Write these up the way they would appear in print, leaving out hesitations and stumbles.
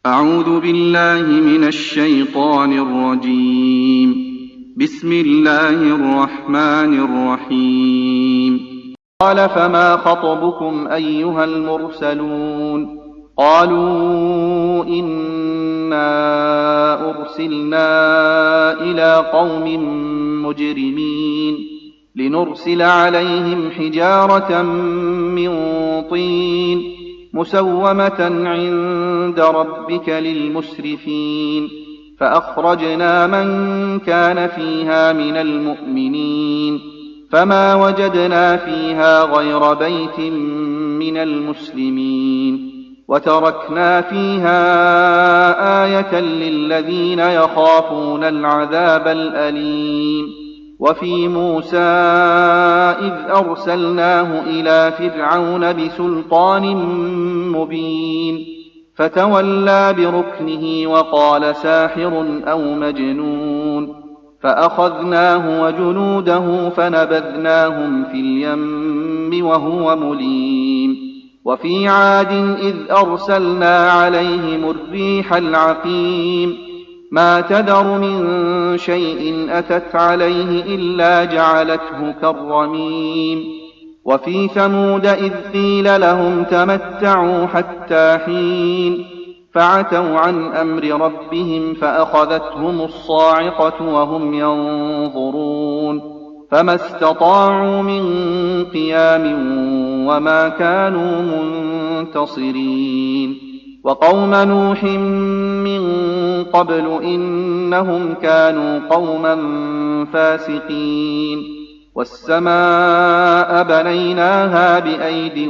أعوذ بالله من الشيطان الرجيم. بسم الله الرحمن الرحيم. قال فما خطبكم أيها المرسلون؟ قالوا إنا أرسلنا إلى قوم مجرمين لنرسل عليهم حجارة من طين مسومة عند ربك للمسرفين فأخرجنا من كان فيها من المؤمنين فما وجدنا فيها غير بيت من المسلمين وتركنا فيها آية للذين يخافون العذاب الأليم. وفي موسى إذ أرسلناه إلى فرعون بسلطان مبين فتولى بركنه وقال ساحر أو مجنون فأخذناه وجنوده فنبذناهم في اليم وهو مليم. وفي عاد إذ أرسلنا عليهم الريح العقيم ما تذر من شيء أتت عليه إلا جعلته كالرميم. وفي ثمود إذ قيل لهم تمتعوا حتى حين فعتوا عن أمر ربهم فأخذتهم الصاعقة وهم ينظرون فما استطاعوا من قيام وما كانوا منتصرين. وقوم نوح من قبل إنهم كانوا قوما فاسقين. والسماء بنيناها بأيد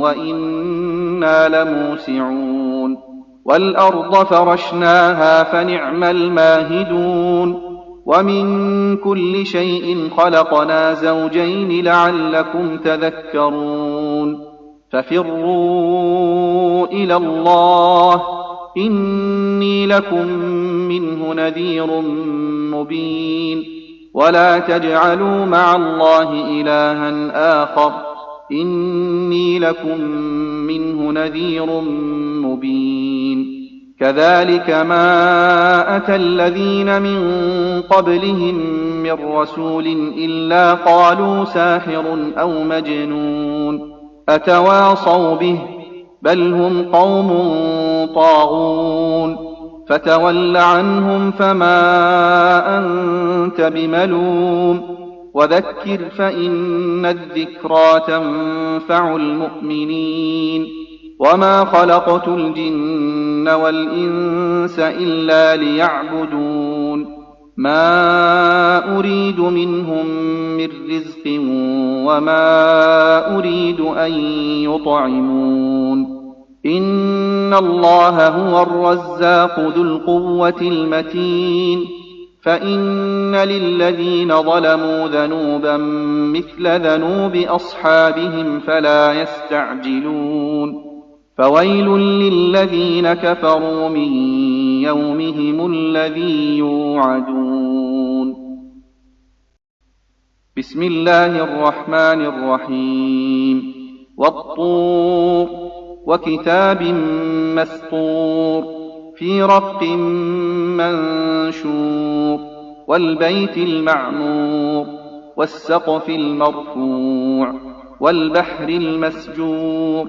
وإنا لموسعون والأرض فرشناها فنعم الماهدون. ومن كل شيء خلقنا زوجين لعلكم تذكرون. ففروا إلى الله إني لكم منه نذير مبين. ولا تجعلوا مع الله إلها آخر إني لكم منه نذير مبين. كذلك ما أتى الذين من قبلهم من رسول إلا قالوا ساحر أو مجنون أتواصوا به بل هم قوم طاغون. فتول عنهم فما أنت بملوم وذكر فإن الذكرى تنفع المؤمنين. وما خلقت الجن والإنس إلا ليعبدون ما أريد منهم من رزق وما أريد أن يطعمون إن الله هو الرزاق ذو القوة المتين. فإن للذين ظلموا ذنوبا مثل ذنوب أصحابهم فلا يستعجلون. فويل للذين كفروا من يومهم الذي يوعدون. بسم الله الرحمن الرحيم. والطور وكتاب مسطور في رق منشور والبيت المعمور والسقف المرفوع والبحر المسجور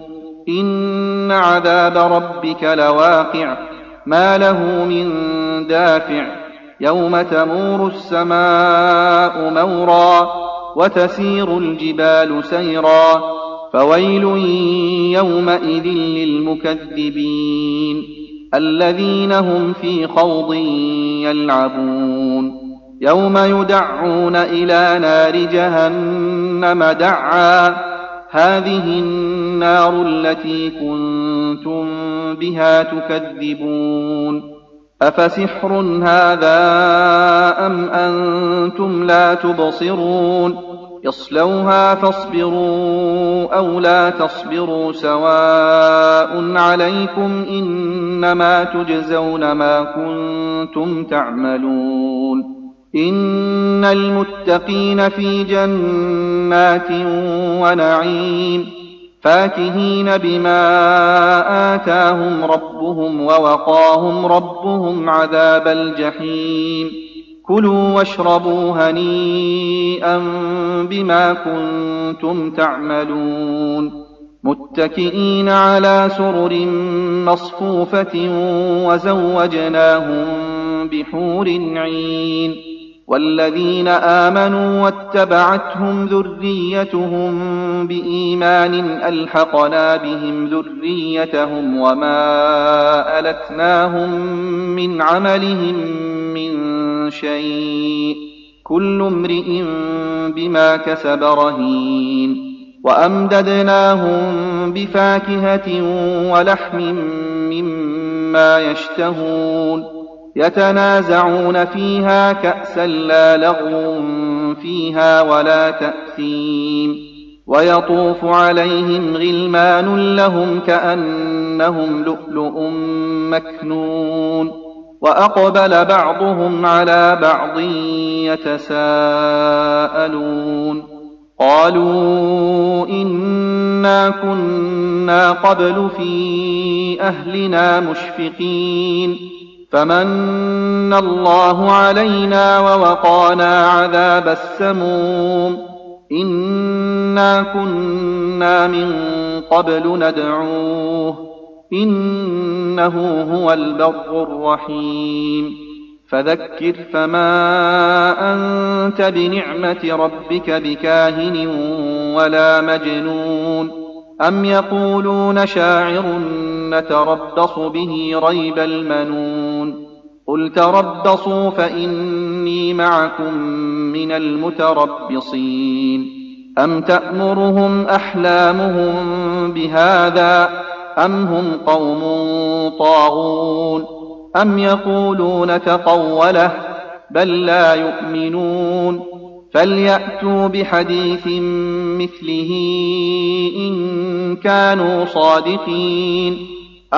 إن عذاب ربك لواقع ما له من دافع يوم تمور السماء مورا وتسير الجبال سيرا فويل يومئذ للمكذبين الذين هم في خوض يلعبون. يوم يدعون إلى نار جهنم دعا هذه النار التي كنتم بها تكذبون أفسحر هذا أم أنتم لا تبصرون يصلوها فاصبروا أو لا تصبروا سواء عليكم إنما تجزون ما كنتم تعملون. إن المتقين في جنات ونعيم فاكهين بما آتاهم ربهم ووقاهم ربهم عذاب الجحيم كلوا واشربوا هنيئا بما كنتم تعملون متكئين على سرر مصفوفة وزوجناهم بحور عين والذين آمنوا واتبعتهم ذريتهم بإيمان ألحقنا بهم ذريتهم وما ألتناهم من عملهم من شيء كل امرئ بما كسب رهين وأمددناهم بفاكهة ولحم مما يشتهون يتنازعون فيها كأسا لا لغو فيها ولا تأثيم ويطوف عليهم غلمان لهم كأنهم لؤلؤ مكنون وأقبل بعضهم على بعض يتساءلون قالوا إنا كنا قبل في أهلنا مشفقين فمن الله علينا ووقانا عذاب السموم إنا كنا من قبل ندعوه إنه هو البر الرحيم فذكر فما أنت بنعمة ربك بكاهن ولا مجنون أم يقولون شاعر نتربص به ريب المنون قل تربصوا فإني معكم من المتربصين أم تأمرهم أحلامهم بهذا أم هم قوم طاغون أم يقولون تقوله بل لا يؤمنون فليأتوا بحديث مثله إن كانوا صادقين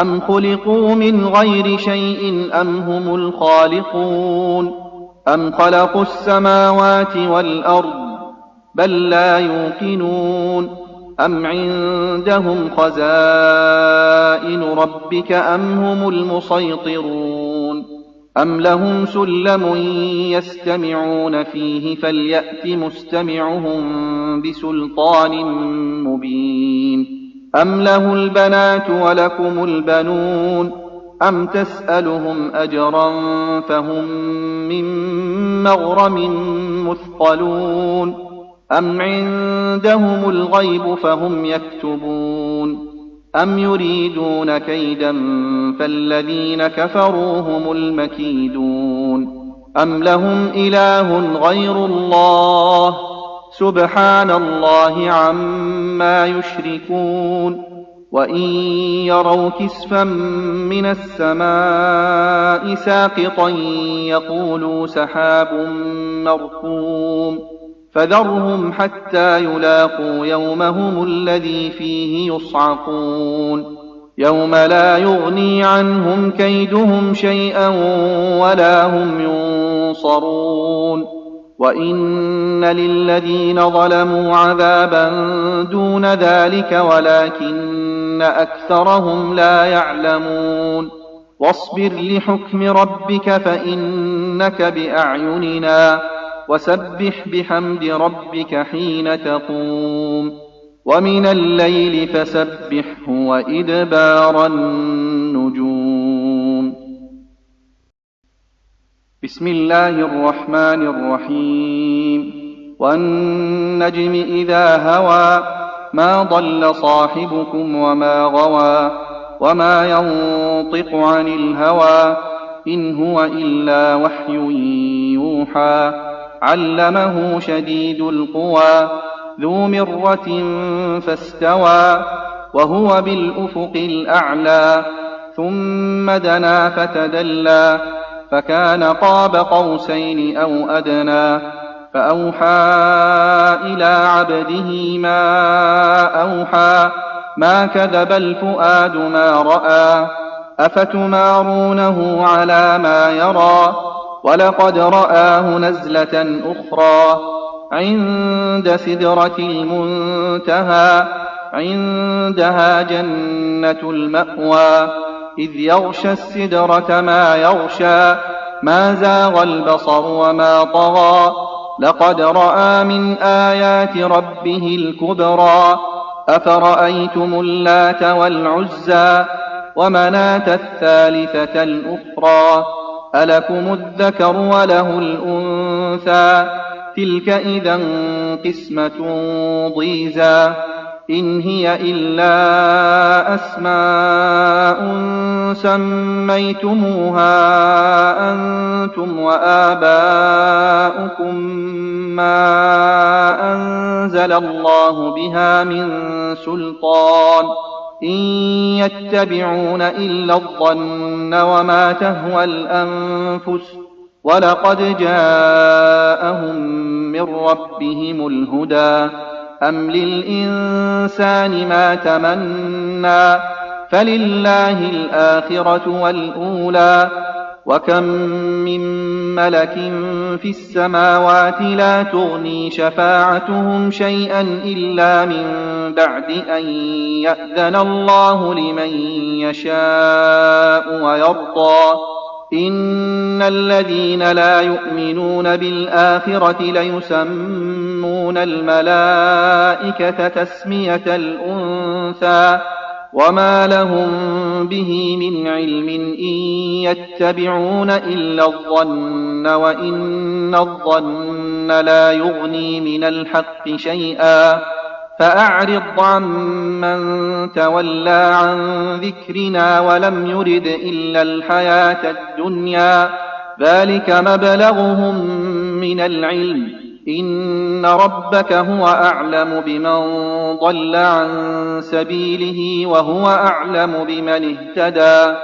أم خلقوا من غير شيء أم هم الخالقون أم خلقوا السماوات والأرض بل لا يوقنون أم عندهم خزائن ربك أم هم المسيطرون أم لهم سلم يستمعون فيه فليأت مستمعهم بسلطان مبين أم له البنات ولكم البنون أم تسألهم أجرا فهم من مغرم مثقلون أم عندهم الغيب فهم يكتبون أم يريدون كيدا فالذين كفروا هم المكيدون أم لهم إله غير الله سبحان الله عما يشركون وإن يروا كسفا من السماء ساقطا يقولوا سحاب مركوم فذرهم حتى يلاقوا يومهم الذي فيه يصعقون يوم لا يغني عنهم كيدهم شيئا ولا هم ينصرون وإن للذين ظلموا عذابا دون ذلك ولكن أكثرهم لا يعلمون واصبر لحكم ربك فإنك بأعيننا وسبح بحمد ربك حين تقوم ومن الليل فسبحه وإدبار النجوم بسم الله الرحمن الرحيم والنجم إذا هوى ما ضل صاحبكم وما غوى وما ينطق عن الهوى إن هو إلا وحي يوحى علمه شديد القوى ذو مرة فاستوى وهو بالأفق الأعلى ثم دنا فتدلى فكان قاب قوسين أو أدنى فأوحى إلى عبده ما أوحى ما كذب الفؤاد ما رأى أفتمارونه على ما يرى ولقد رآه نزلة أخرى عند سدرة المنتهى عندها جنة المأوى إذ يغشى السدرة ما يغشى ما زاغ البصر وما طغى لقد رأى من آيات ربه الكبرى أفرأيتم اللات والعزى ومناة الثالثة الأخرى ألكم الذكر وله الأنثى تلك إذا قسمة ضيزى إن هي إلا أسماء سميتموها أنتم وآباؤكم ما أنزل الله بها من سلطان إن يتبعون إلا الظن وما تهوى الأنفس ولقد جاءهم من ربهم الهدى أم للإنسان ما تمنى فلله الآخرة والأولى وكم من ملك في السماوات لا تغني شفاعتهم شيئا إلا من بعد أن يأذن الله لمن يشاء ويرضى إن الذين لا يؤمنون بالآخرة ليسمون الملائكة تسمية الأنثى وما لهم به من علم إن يتبعون إلا الظن وإن الظن لا يغني من الحق شيئا فأعرض عمن تولى عن ذكرنا ولم يرد إلا الحياة الدنيا ذلك مبلغهم من العلم إن ربك هو أعلم بمن ضل عن سبيله وهو أعلم بمن اهتدى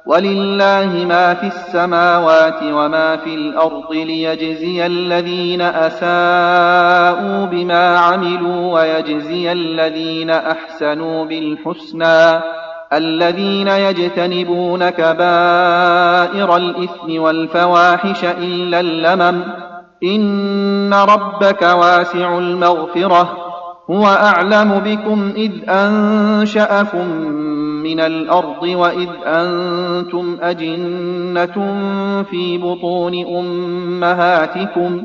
ولله ما في السماوات وما في الأرض ليجزي الذين أساءوا بما عملوا ويجزي الذين أحسنوا بالحسنى الذين يجتنبون كبائر الإثم والفواحش إلا اللمم إن ربك واسع المغفرة هو أعلم بكم إذ أنشأكم من الأرض وإذ أنتم أجنة في بطون أمهاتكم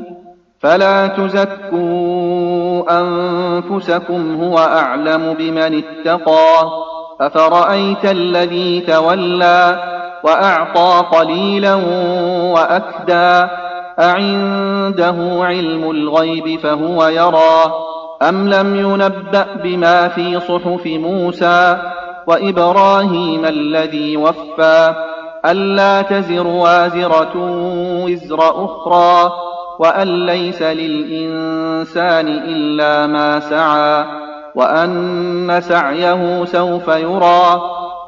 فلا تزكوا أنفسكم هو أعلم بمن اتقى أفرأيت الذي تولى وأعطى قليلا وأكدى أعنده علم الغيب فهو يرى أم لم ينبأ بما في صحف موسى وإبراهيم الذي وفى ألا تزر وازرة وزر أخرى وأن ليس للإنسان إلا ما سعى وأن سعيه سوف يرى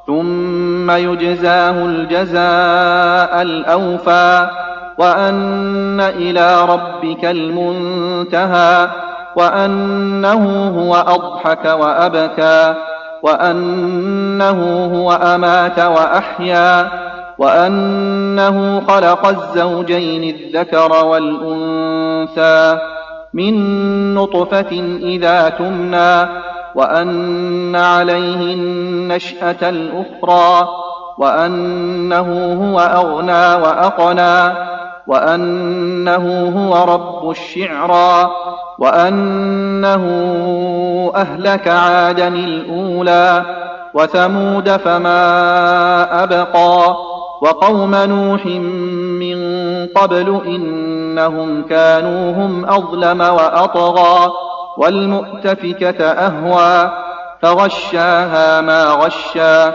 ثم يجزاه الجزاء الأوفى وأن إلى ربك المنتهى وأنه هو أضحك وأبكى وأنه هو أمات وأحيا وأنه خلق الزوجين الذكر والأنثى من نطفة إذا تمنى وأن عليه النشأة الأخرى وأنه هو أغنى وأقنى وأنه هو رب الشعرى وأنه أهلك عادا الأولى وثمود فما أبقى وقوم نوح من قبل إنهم كانوا هم أظلم وأطغى والمؤتفكة أهوى فغشاها ما غشى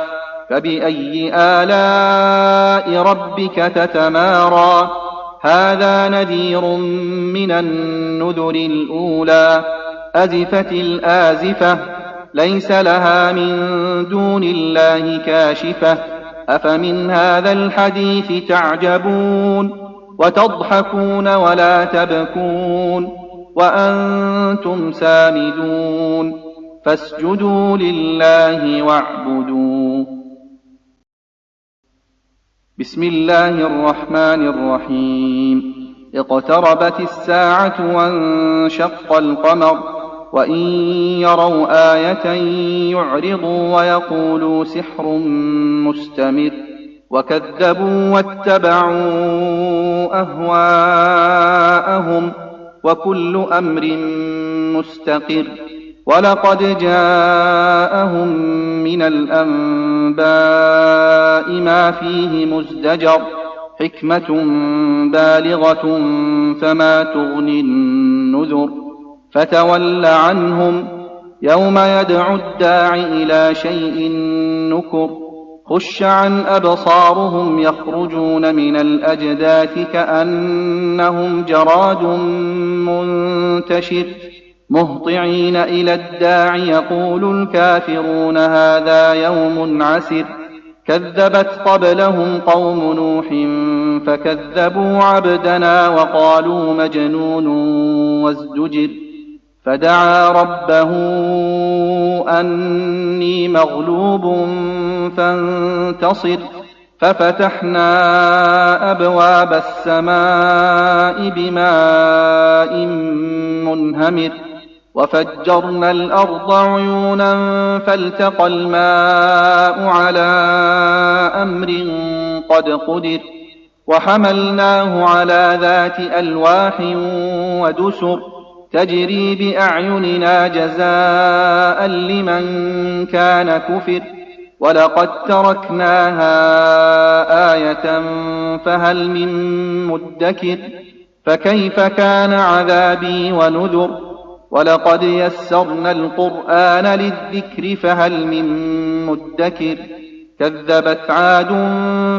فبأي آلاء ربك تتمارى هذا نذير من النذر الأولى أزفت الآزفة ليس لها من دون الله كاشفة أفمن هذا الحديث تعجبون وتضحكون ولا تبكون وأنتم سامدون فاسجدوا لله واعبدوا بسم الله الرحمن الرحيم اقتربت الساعة وانشق القمر وإن يروا آية يعرضوا ويقولوا سحر مستمر وكذبوا واتبعوا أهواءهم وكل أمر مستقر ولقد جاءهم من الأنباء ما فيه مزدجر حكمة بالغة فما تغني النذر فتول عنهم يوم يدعو الداع إلى شيء نكر خش عن أبصارهم يخرجون من الأجداث كأنهم جراد منتشر مهطعين إلى الداع يقول الكافرون هذا يوم عسر كذبت قبلهم قوم نوح فكذبوا عبدنا وقالوا مجنون وازدجر فدعا ربه أني مغلوب فانتصر ففتحنا أبواب السماء بماء منهمر وفجرنا الأرض عيونا فالتقى الماء على أمر قد قدر وحملناه على ذات ألواح ودسر تجري بأعيننا جزاء لمن كان كفر ولقد تركناها آية فهل من مدكر فكيف كان عذابي ونذر ولقد يسرنا القرآن للذكر فهل من مدكر كذبت عاد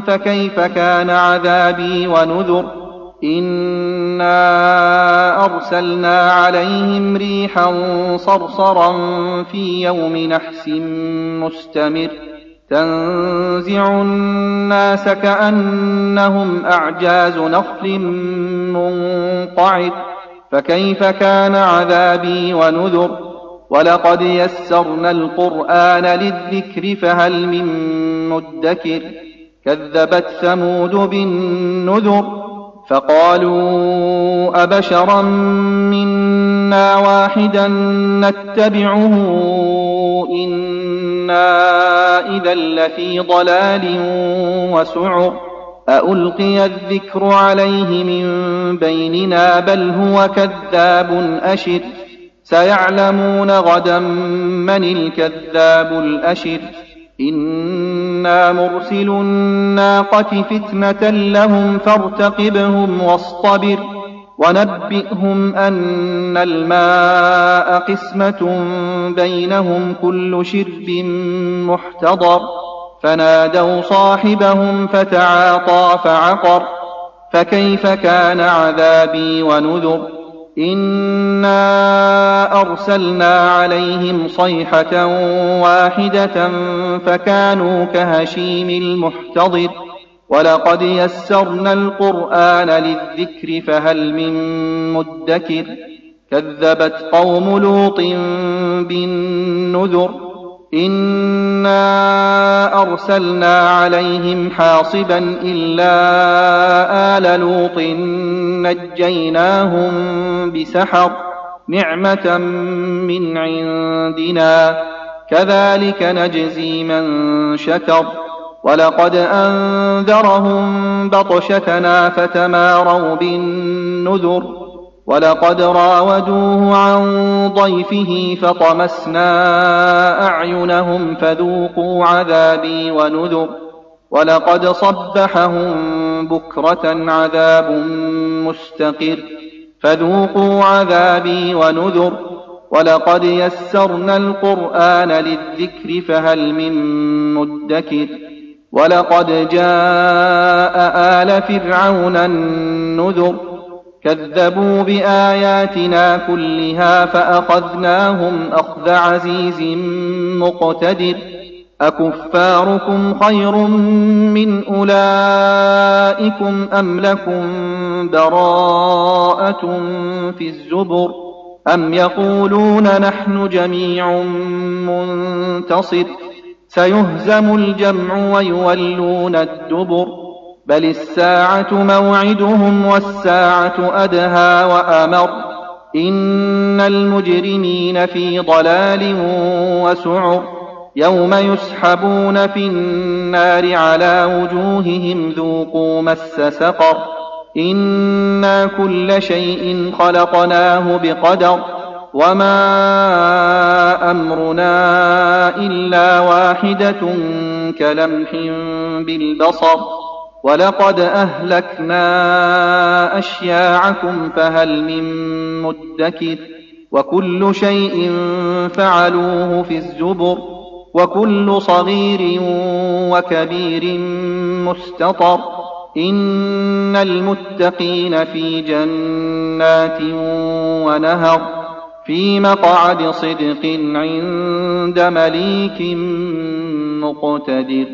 فكيف كان عذابي ونذر إنا أرسلنا عليهم ريحا صرصرا في يوم نحس مستمر تنزع الناس كأنهم أعجاز نخل منقعر فكيف كان عذابي ونذر ولقد يسرنا القرآن للذكر فهل من مدكر كذبت ثمود بالنذر فقالوا أبشرا منا واحدا نتبعه إنا إذا لفي ضلال وسعر أألقي الذكر عليه من بيننا بل هو كذاب أشر سيعلمون غدا من الكذاب الأشر إنا مرسل الناقة فتنة لهم فارتقبهم واصطبر ونبئهم أن الماء قسمة بينهم كل شرب محتضر فنادوا صاحبهم فتعاطى فعقر فكيف كان عذابي ونذر إنا أرسلنا عليهم صيحة واحدة فكانوا كهشيم المحتضر ولقد يسرنا القرآن للذكر فهل من مدكر كذبت قوم لوط بالنذر إنا أرسلنا عليهم حاصبا إلا آل لوط نجيناهم بسحر نعمة من عندنا كذلك نجزي من شكر ولقد أنذرهم بطشتنا فتماروا بالنذر ولقد راودوه عن ضيفه فطمسنا أعينهم فذوقوا عذابي ونذر ولقد صبحهم بكرة عذاب مستقر فذوقوا عذابي ونذر ولقد يسرنا القرآن للذكر فهل من مدكر ولقد جاء آل فرعون النذر كذبوا بآياتنا كلها فأخذناهم أخذ عزيز مقتدر أكفاركم خير من أولئكم أم لكم براءة في الزبر أم يقولون نحن جميع منتصر سيهزم الجمع ويولون الدبر بل الساعة موعدهم والساعة أدهى وأمر إن المجرمين في ضلال وسعر يوم يسحبون في النار على وجوههم ذوقوا مس سقر إنا كل شيء خلقناه بقدر وما أمرنا إلا واحدة كلمح بالبصر ولقد أهلكنا أشياعكم فهل من مدكر وكل شيء فعلوه في الزبر وكل صغير وكبير مستطر إن المتقين في جنات ونهر في مقعد صدق عند مليك مقتدر.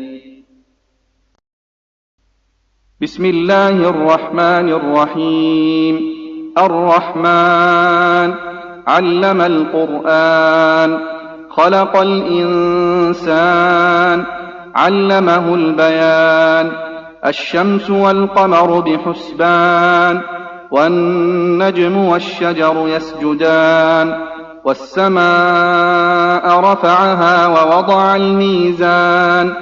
بسم الله الرحمن الرحيم. الرحمن علم القرآن خلق الإنسان علمه البيان الشمس والقمر بحسبان والنجم والشجر يسجدان والسماء رفعها ووضع الميزان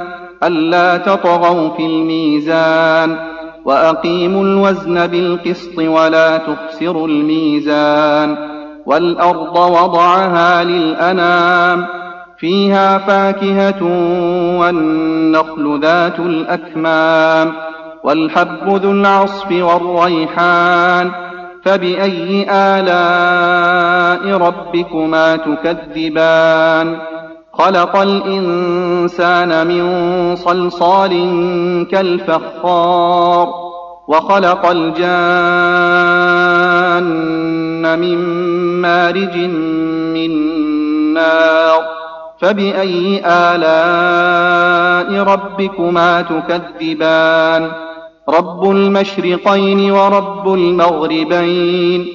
ألا تطغوا في الميزان وأقيموا الوزن بالقسط ولا تخسروا الميزان والأرض وضعها للأنام فيها فاكهة والنخل ذات الأكمام والحب ذو العصف والريحان فبأي آلاء ربكما تكذبان خلق الإنسان من صلصال كالفخار وخلق الجان من مارج من نار فبأي آلاء ربكما تكذبان رب المشرقين ورب المغربين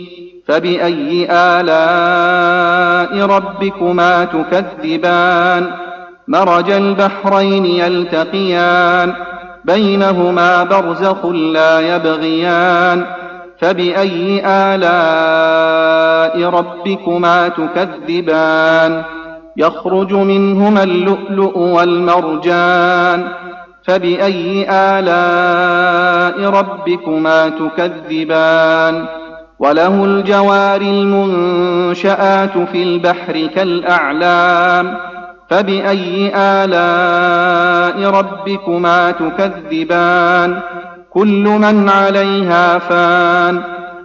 فبأي آلاء ربكما تكذبان مرج البحرين يلتقيان بينهما برزخ لا يبغيان فبأي آلاء ربكما تكذبان يخرج منهما اللؤلؤ والمرجان فبأي آلاء ربكما تكذبان وله الجوار المنشآت في البحر كالأعلام فبأي آلاء ربكما تكذبان كل من عليها فان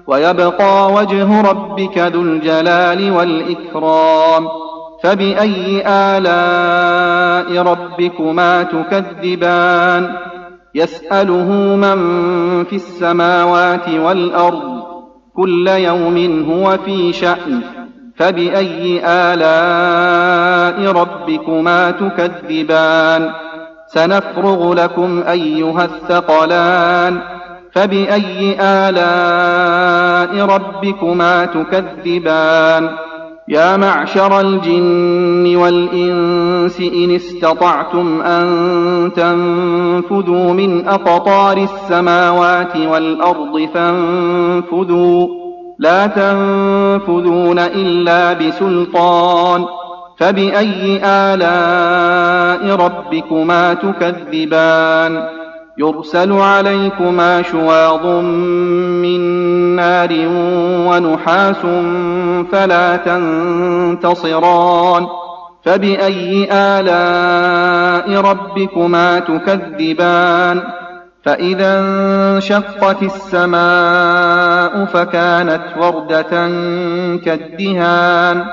ويبقى وجه ربك ذو الجلال والإكرام فبأي آلاء ربكما تكذبان يسأله من في السماوات والأرض كل يوم هو في شأن فبأي آلاء ربكما تكذبان سنفرغ لكم أيها الثقلان فبأي آلاء ربكما تكذبان يا معشر الجن والإنس إن استطعتم أن تنفذوا من أقطار السماوات والأرض فانفذوا لا تنفذون إلا بسلطان فبأي آلاء ربكما تكذبان يرسل عليكما شواظ من نار ونحاس فلا تنتصران فبأي آلاء ربكما تكذبان فإذا انشقت السماء فكانت وردة كالدهان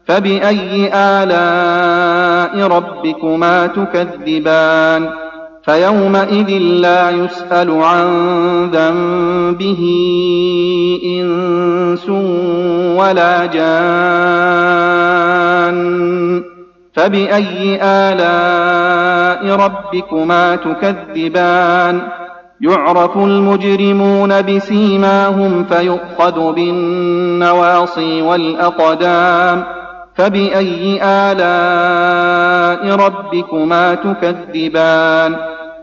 فبأي آلاء ربكما تكذبان فيومئذ لا يسأل عن ذنبه إنس ولا جان فبأي آلاء ربكما تكذبان يعرف المجرمون بسيماهم فيؤخذ بالنواصي والأقدام فبأي آلاء ربكما تكذبان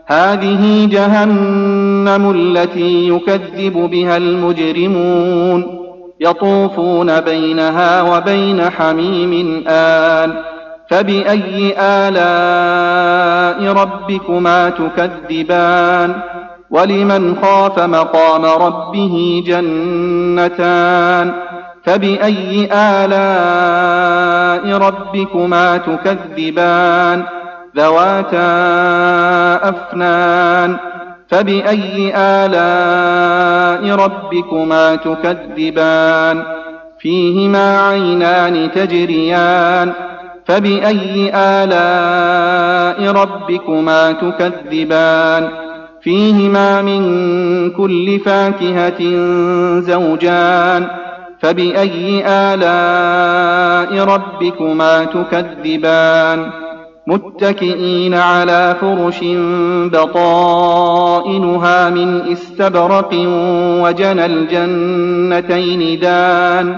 هذه جهنم التي يكذب بها المجرمون يطوفون بينها وبين حميم آن فبأي آلاء ربكما تكذبان ولمن خاف مقام ربه جنتان فبأي آلاء ربكما تكذبان ذواتا أفنان فبأي آلاء ربكما تكذبان فيهما عينان تجريان فبأي آلاء ربكما تكذبان فيهما من كل فاكهة زوجان فبأي آلاء ربكما تكذبان متكئين على فرش بطائنها من استبرق وجنى الجنتين دان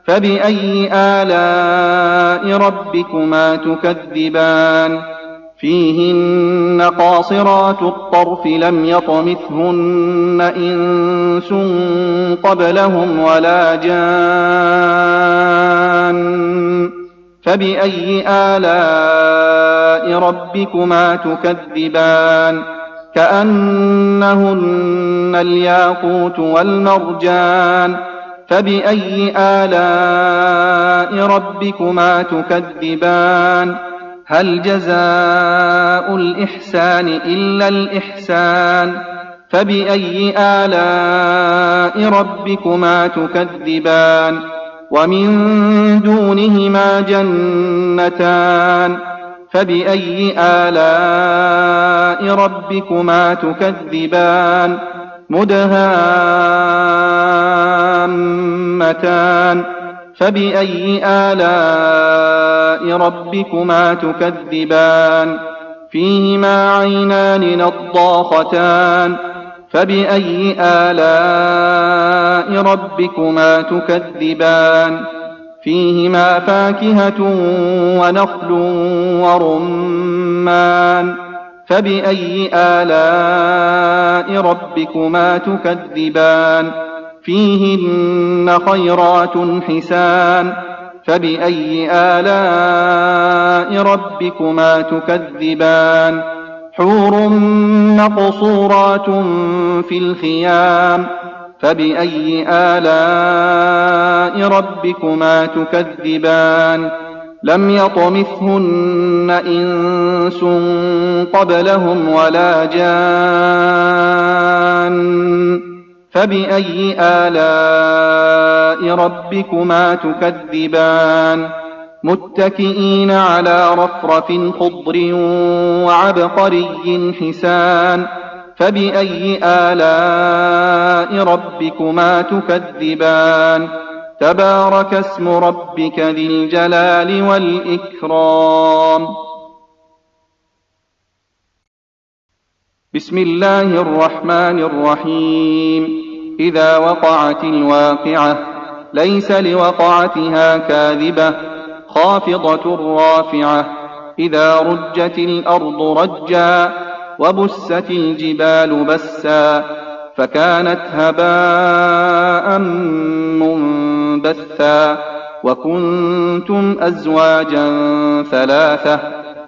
فبأي آلاء ربكما تكذبان فيهن قاصرات الطرف لم يطمثهن إنس قبلهم ولا جان فبأي آلاء ربكما تكذبان كأنهن الياقوت والمرجان فبأي آلاء ربكما تكذبان هل جزاء الإحسان إلا الإحسان فبأي آلاء ربكما تكذبان ومن دونهما جنتان فبأي آلاء ربكما تكذبان مدهامتان فبأي آلاء ربكما تكذبان فيهما عينان نضاختان فبأي آلاء ربكما تكذبان فيهما فاكهة ونخل ورمان فبأي آلاء ربكما تكذبان فيهن خيرات حسان فبأي آلاء ربكما تكذبان حور مقصورات في الخيام فبأي آلاء ربكما تكذبان لم يطمثهن إنس قبلهم ولا جان فبأي آلاء ربكما تكذبان متكئين على رفرف خضر وعبقري حسان فبأي آلاء ربكما تكذبان تبارك اسم ربك ذي الجلال والإكرام بسم الله الرحمن الرحيم إذا وقعت الواقعة ليس لوقعتها كاذبة خافضة رافعة إذا رجت الأرض رجا وبست الجبال بسا فكانت هباء منبثا وكنتم أزواجا ثلاثة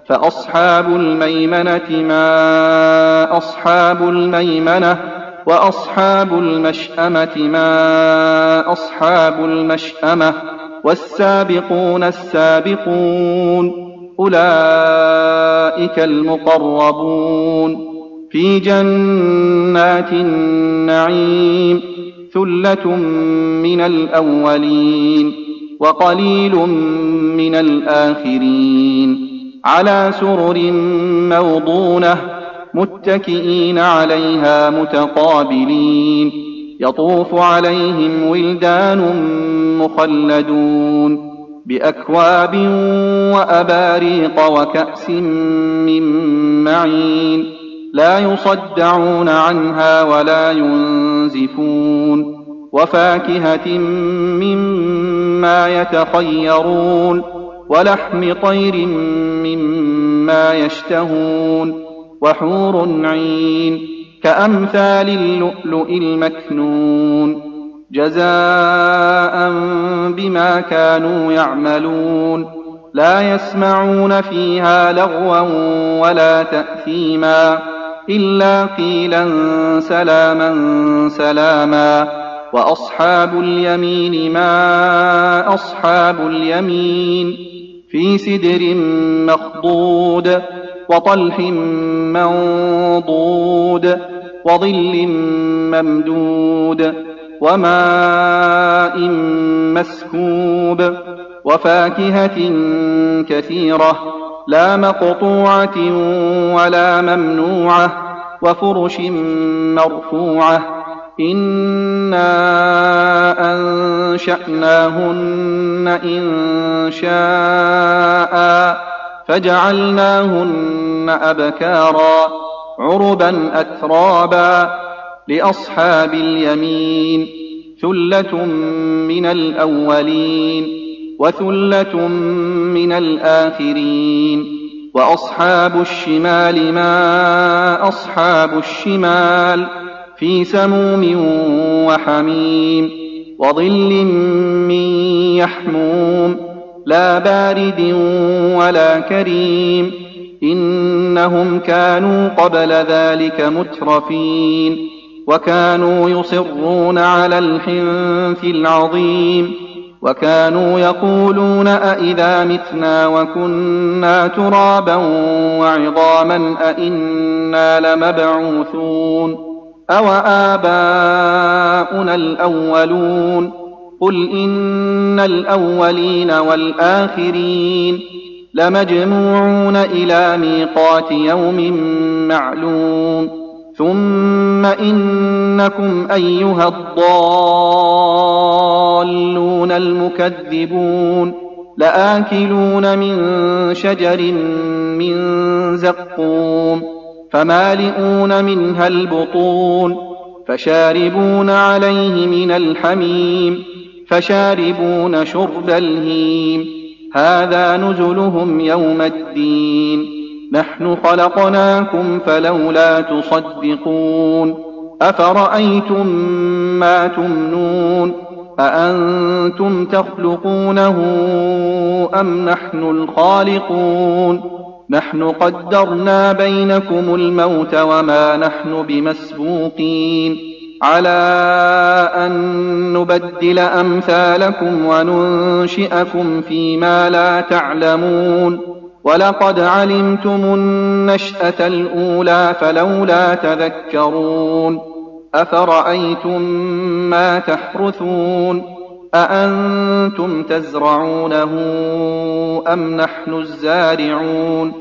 فأصحاب الميمنة ما أصحاب الميمنة وأصحاب المشأمة ما أصحاب المشأمة والسابقون السابقون أولئك المقربون في جنات النعيم ثلة من الأولين وقليل من الآخرين على سرر موضونة متكئين عليها متقابلين يطوف عليهم ولدان مخلدون بأكواب وأباريق وكأس من معين لا يصدعون عنها ولا ينزفون وفاكهة مما يتخيرون ولحم طير مما يشتهون وحور عين كأمثال اللؤلؤ المكنون جزاء بما كانوا يعملون لا يسمعون فيها لغوا ولا تأثيما إلا قيلا سلاما سلاما وأصحاب اليمين ما أصحاب اليمين في سدر مخضود وطلح منضود وظل ممدود وماء مسكوب وفاكهة كثيرة لا مقطوعة ولا ممنوعة وفرش مرفوعة إنا أنشأناهن إنشاء فجعلناهن أبكارا عربا أترابا لأصحاب اليمين ثلة من الأولين وثلة من الآخرين وأصحاب الشمال ما أصحاب الشمال في سموم وحميم وظل من يحموم لا بارد ولا كريم إنهم كانوا قبل ذلك مترفين وكانوا يصرون على الحنث العظيم وكانوا يقولون أئذا متنا وكنا ترابا وعظاما أئنا لمبعوثون أوآباؤنا الأولون قل إن الأولين والآخرين لمجموعون إلى ميقات يوم معلوم ثم إنكم أيها الضالون المكذبون لآكلون من شجر من زقوم فمالئون منها البطون فشاربون عليه من الحميم فشاربون شرب الهيم هذا نزلهم يوم الدين نحن خلقناكم فلولا تصدقون أفرأيتم ما تمنون أأنتم تخلقونه أم نحن الخالقون نحن قدرنا بينكم الموت وما نحن بمسبوقين على أن نبدل أمثالكم وننشئكم فيما لا تعلمون ولقد علمتم النشأة الأولى فلولا تذكرون أفرأيتم ما تحرثون أأنتم تزرعونه أم نحن الزارعون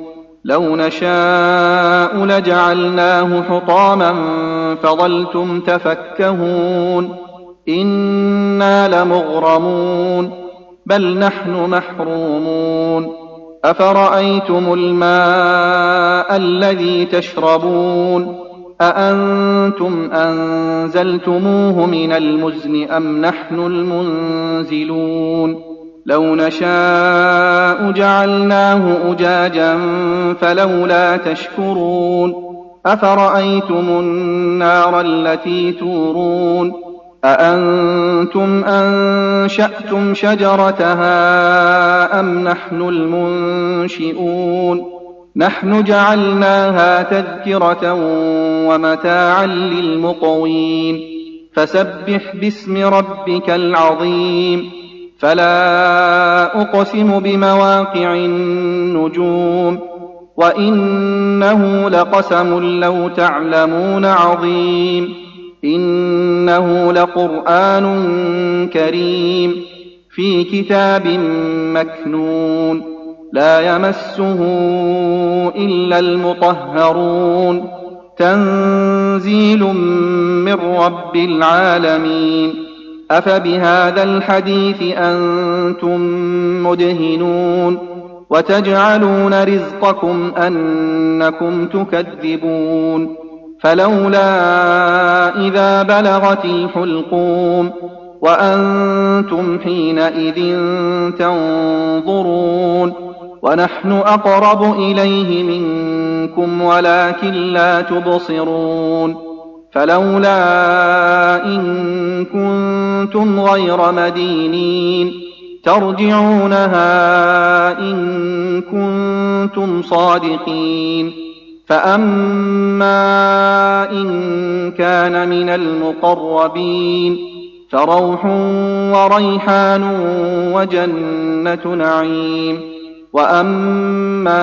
لو نشاء لجعلناه حطاما فظلتم تفكهون إنا لمغرمون بل نحن محرومون أفرأيتم الماء الذي تشربون أأنتم أنزلتموه من المزن أم نحن المنزلون لو نشاء جعلناه أجاجا فلولا تشكرون أفرأيتم النار التي تورون أأنتم أنشأتم شجرتها أم نحن المنشئون نحن جعلناها تذكرة ومتاعا للمقوين فسبح باسم ربك العظيم فلا أقسم بمواقع النجوم وإنه لقسم لو تعلمون عظيم إنه لقرآن كريم في كتاب مكنون لا يمسه إلا المطهرون تنزيل من رب العالمين أفبهذا الحديث أنتم مدهنون وتجعلون رزقكم أنكم تكذبون فلولا إذا بلغت الحلقوم وأنتم حينئذ تنظرون ونحن أقرب إليه منكم ولكن لا تبصرون فلولا إن كنتم غير مدينين ترجعونها إن كنتم صادقين. فأما إن كان من المقربين فروح وريحان وجنة نعيم. وأما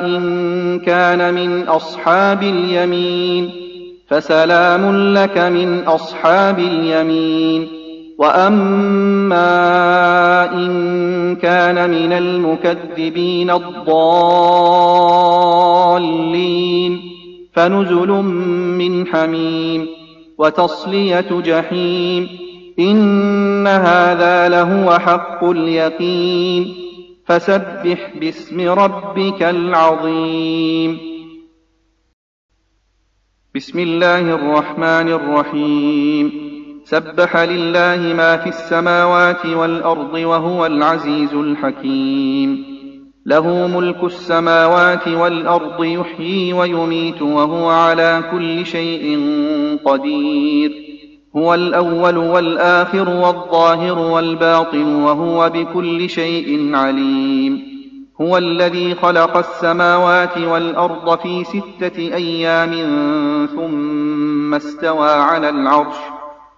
إن كان من أصحاب اليمين فسلام لك من أصحاب اليمين. وأما إن كان من المكذبين الضالين فنزل من حميم وتصلية جحيم. إن هذا لهو حق اليقين. فسبح باسم ربك العظيم. بسم الله الرحمن الرحيم. سبح لله ما في السماوات والأرض وهو العزيز الحكيم. له ملك السماوات والأرض يحيي ويميت وهو على كل شيء قدير. هو الأول والآخر والظاهر والباطن وهو بكل شيء عليم. هو الذي خلق السماوات والأرض في 6 أيام ثم استوى على العرش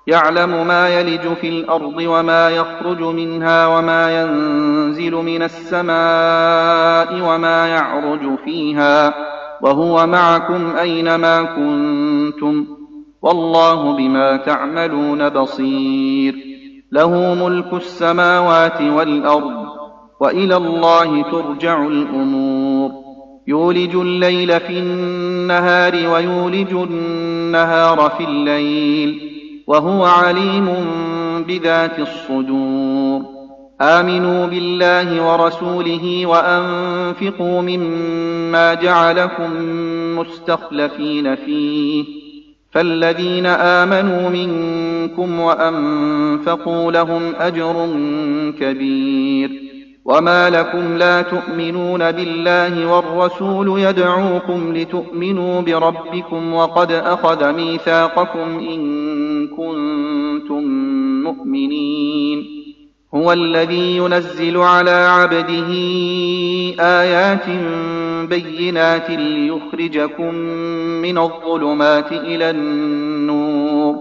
يعلم ما يلج في الأرض وما يخرج منها وما ينزل من السماء وما يعرج فيها وهو معكم أينما كنتم والله بما تعملون بصير. له ملك السماوات والأرض وإلى الله ترجع الأمور. يولج الليل في النهار ويولج النهار في الليل وهو عليم بذات الصدور. آمنوا بالله ورسوله وأنفقوا مما جعلكم مستخلفين فيه فالذين آمنوا منكم وأنفقوا لهم أجر كبير. وما لكم لا تؤمنون بالله والرسول يدعوكم لتؤمنوا بربكم وقد أخذ ميثاقكم إن كنتم مؤمنين. هو الذي ينزل على عبده آيات بينات ليخرجكم من الظلمات إلى النور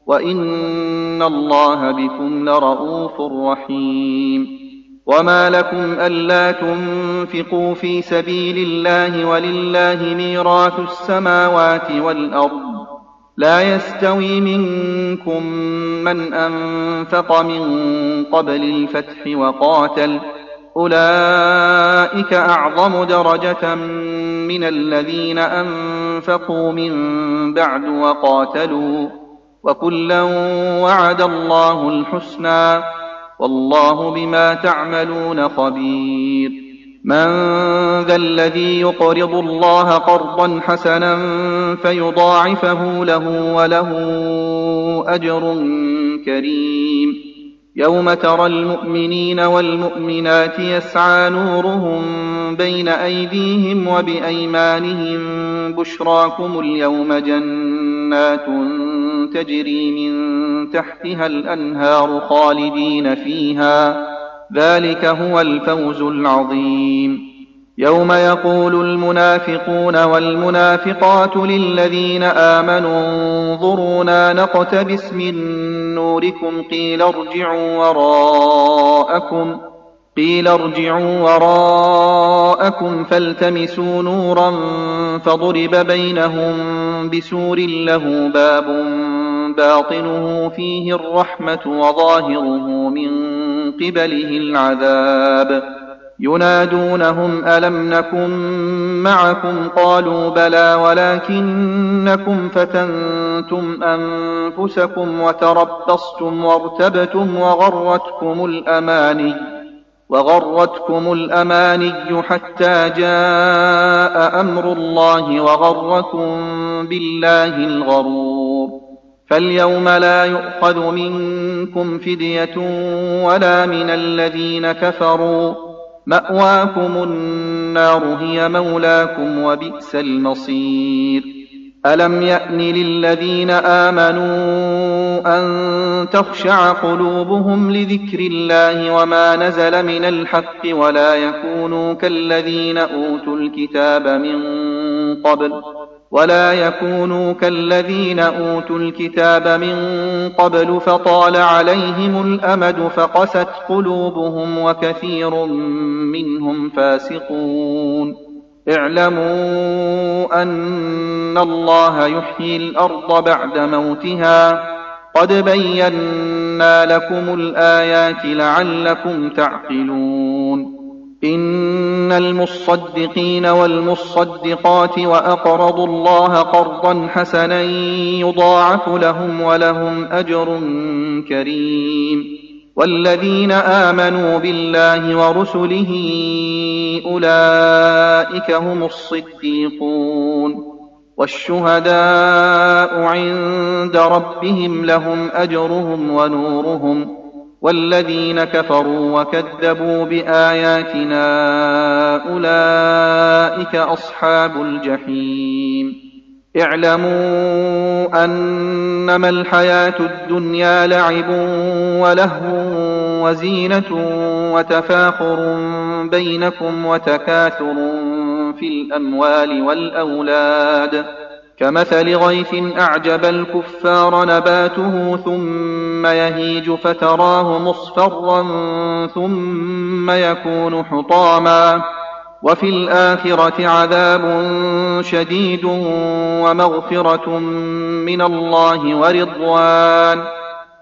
وإن الله بكم لرءوف رحيم. وما لكم ألا تنفقوا في سبيل الله ولله ميراث السماوات والأرض لا يستوي منكم من أنفق من قبل الفتح وقاتل أولئك أعظم درجة من الذين أنفقوا من بعد وقاتلوا وكلا وعد الله الحسنى والله بما تعملون خبير. من ذا الذي يقرض الله قرضا حسنا فيضاعفه له وله أجر كريم. يوم ترى المؤمنين والمؤمنات يسعى نورهم بين أيديهم وبأيمانهم بشراكم اليوم جنات تجري من تحتها الأنهار خالدين فيها ذلك هو الفوز العظيم. يوم يقول المنافقون والمنافقات للذين آمنوا انظرونا نقتبس من نوركم قيل ارجعوا وراءكم فالتمسوا نورا فضرب بينهم بسور له باب باطنه فيه الرحمة وظاهره من قبله العذاب. ينادونهم ألم نكن معكم قالوا بلى ولكنكم فتنتم أنفسكم وتربصتم وارتبتم وغرتكم الأماني حتى جاء أمر الله وغركم بالله الغرور. فاليوم لا يؤخذ منكم فدية ولا من الذين كفروا مأواكم النار هي مولاكم وبئس المصير. ألم يأن للذين آمنوا أن تخشع قلوبهم لذكر الله وما نزل من الحق ولا يكونوا كالذين أوتوا الكتاب من قبل فطال عليهم الأمد فقست قلوبهم وكثير منهم فاسقون. اعلموا أن الله يحيي الأرض بعد موتها قد بينا لكم الآيات لعلكم تعقلون. إن المصدقين والمصدقات وأقرضوا الله قرضا حسنا يضاعف لهم ولهم أجر كريم. والذين آمنوا بالله ورسله أولئك هم الصديقون والشهداء عند ربهم لهم أجرهم ونورهم. والذين كفروا وكذبوا بآياتنا أولئك أصحاب الجحيم. اعلموا أنما الحياة الدنيا لعب ولهو وزينة وتفاخر بينكم وتكاثر في الأموال والأولاد كمثل غيث أعجب الكفار نباته ثم يهيج فتراه مصفرا ثم يكون حطاما وفي الآخرة عذاب شديد ومغفرة من الله ورضوان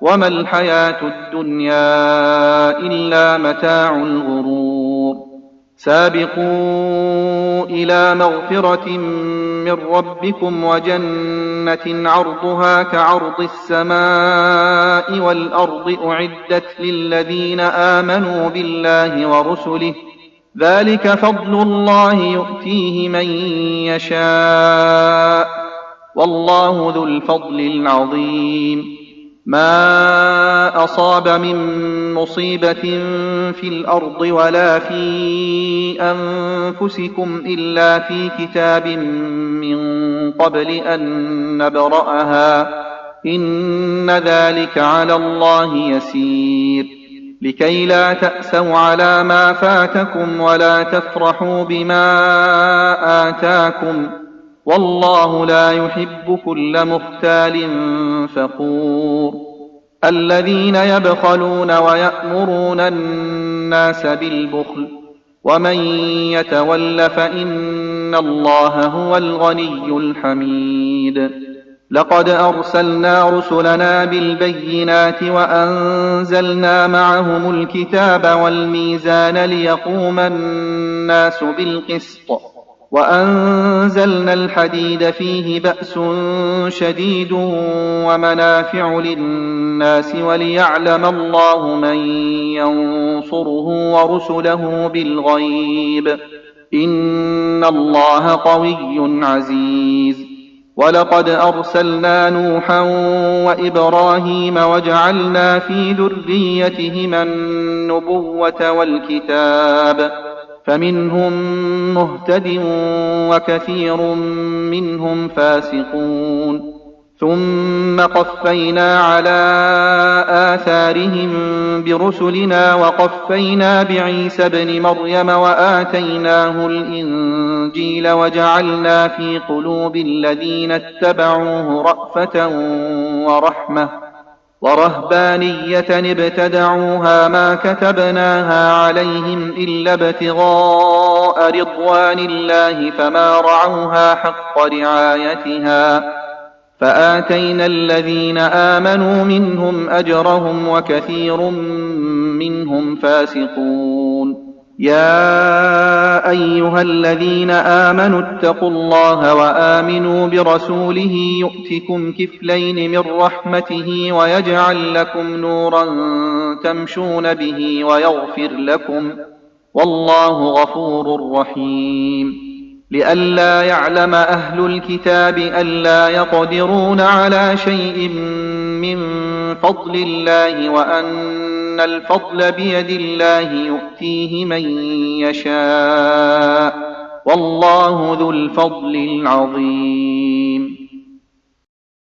وما الحياة الدنيا إلا متاع الغرور. سابقوا إلى مغفرة من ربكم وجنة عرضها كعرض السماء والأرض أعدت للذين آمنوا بالله ورسله ذلك فضل الله يؤتيه من يشاء والله ذو الفضل العظيم. ما أصاب من مصيبة في الأرض ولا في أنفسكم إلا في كتاب من قبل أن نبرأها إن ذلك على الله يسير. لكي لا تأسوا على ما فاتكم ولا تفرحوا بما آتاكم والله لا يحب كل مختال فخور. الذين يبخلون ويأمرون الناس بالبخل ومن يتول فإن الله هو الغني الحميد. لقد أرسلنا رسلنا بالبينات وأنزلنا معهم الكتاب والميزان ليقوم الناس بالقسط وأنزلنا الحديد فيه بأس شديد ومنافع للناس وليعلم الله من ينصره ورسله بالغيب إن الله قوي عزيز. ولقد أرسلنا نوحا وإبراهيم وجعلنا في ذريتهما النبوة والكتاب فمنهم مهتد وكثير منهم فاسقون. ثم قفينا على آثارهم برسلنا وقفينا بعيسى ابن مريم وآتيناه الإنجيل وجعلنا في قلوب الذين اتبعوه رأفة ورحمة ورهبانية ابتدعوها ما كتبناها عليهم إلا ابتغاء رضوان الله فما رعوها حق رعايتها فآتينا الذين آمنوا منهم أجرهم وكثير منهم فاسقون. يا أيها الذين آمنوا اتقوا الله وآمنوا برسوله يؤتكم كفلين من رحمته ويجعل لكم نورا تمشون به ويغفر لكم والله غفور رحيم. لئلا يعلم أهل الكتاب ألا يقدرون على شيء من فضل الله وأن الفضل بيد الله يؤتيه من يشاء والله ذو الفضل العظيم.